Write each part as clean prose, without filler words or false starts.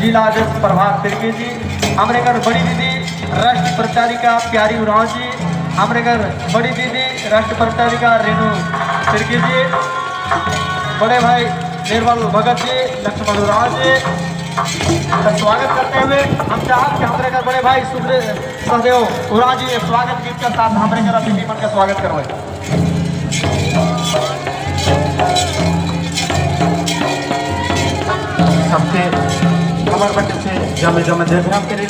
जिला अध्यक्ष प्रभात तिर्की जी, हमारे घर बड़ी दीदी राष्ट्रीय प्रचारिका प्यारी उरांव जी, हमारे घर बड़ी दीदी राष्ट्रीय प्रचारिका रेणु तिर्की जी, बड़े भाई निर्मल भगत जी, लक्ष्मण उरांव जी का स्वागत करते हुए हम चाहते कि हमारे घर बड़े भाई सुखदेव उरांव जी स्वागत गीत के साथ हमारे घर अतिथि मन का स्वागत करवाए। सबके हमारे बच्चे से जमे जमे देख रहे के लिए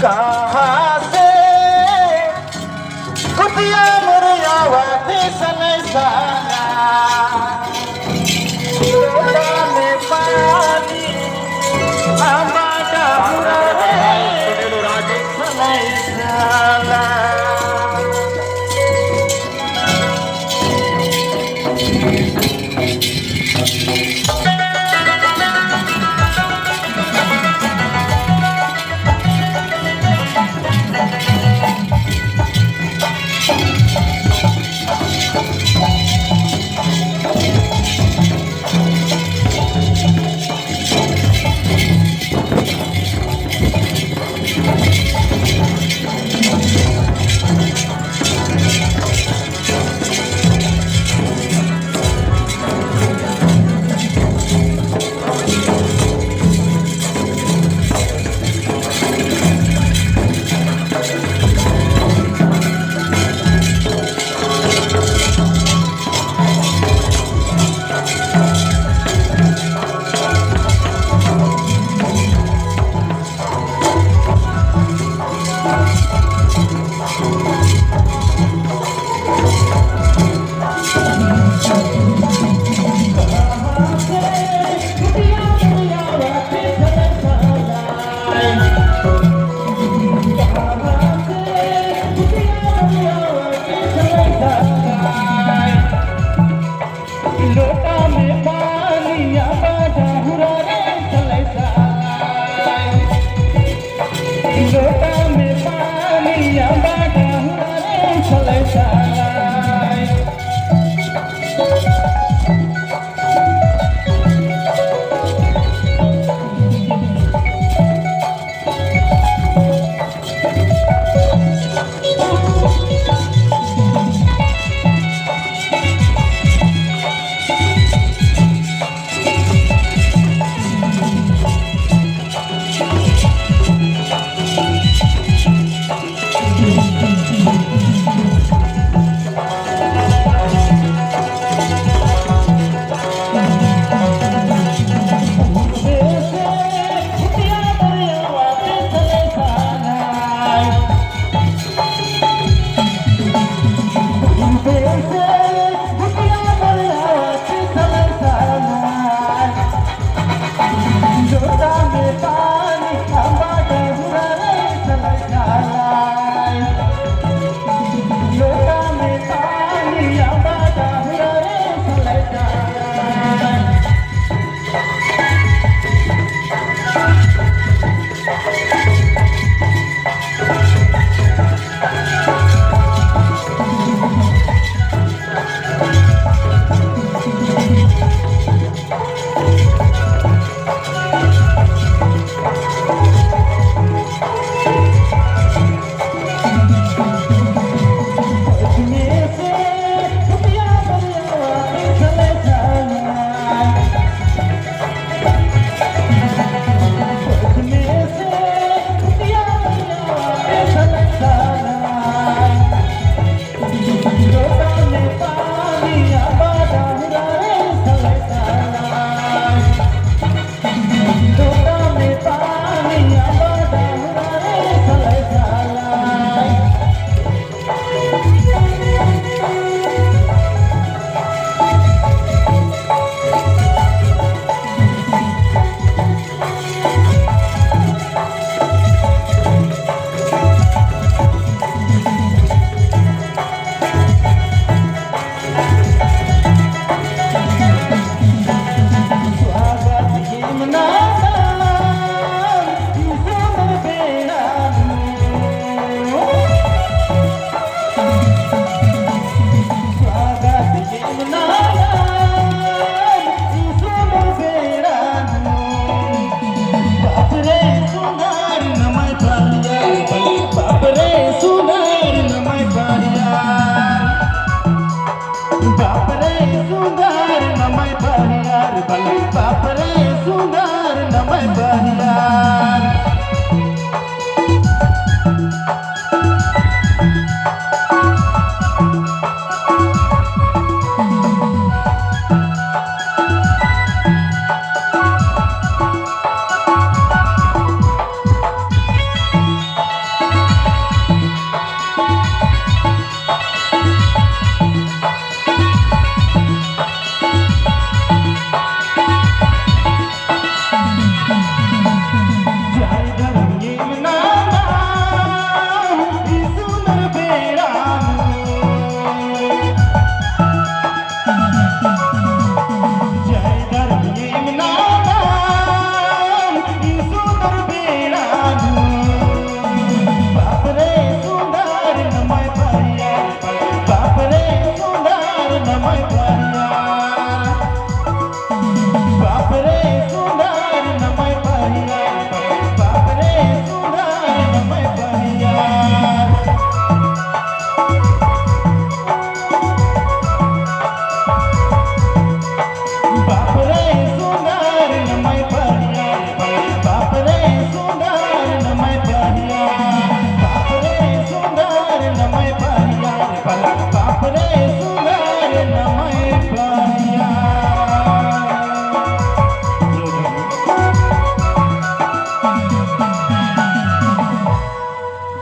कहाँ से कुटिया मुरिया वाती सने सारा में पानी हमारा पूरा राजे सने साला बापरे सुंदर नमय बहियार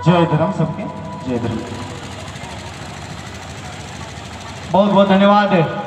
जय धर्म सबके जय धर्म। बहुत बहुत धन्यवाद।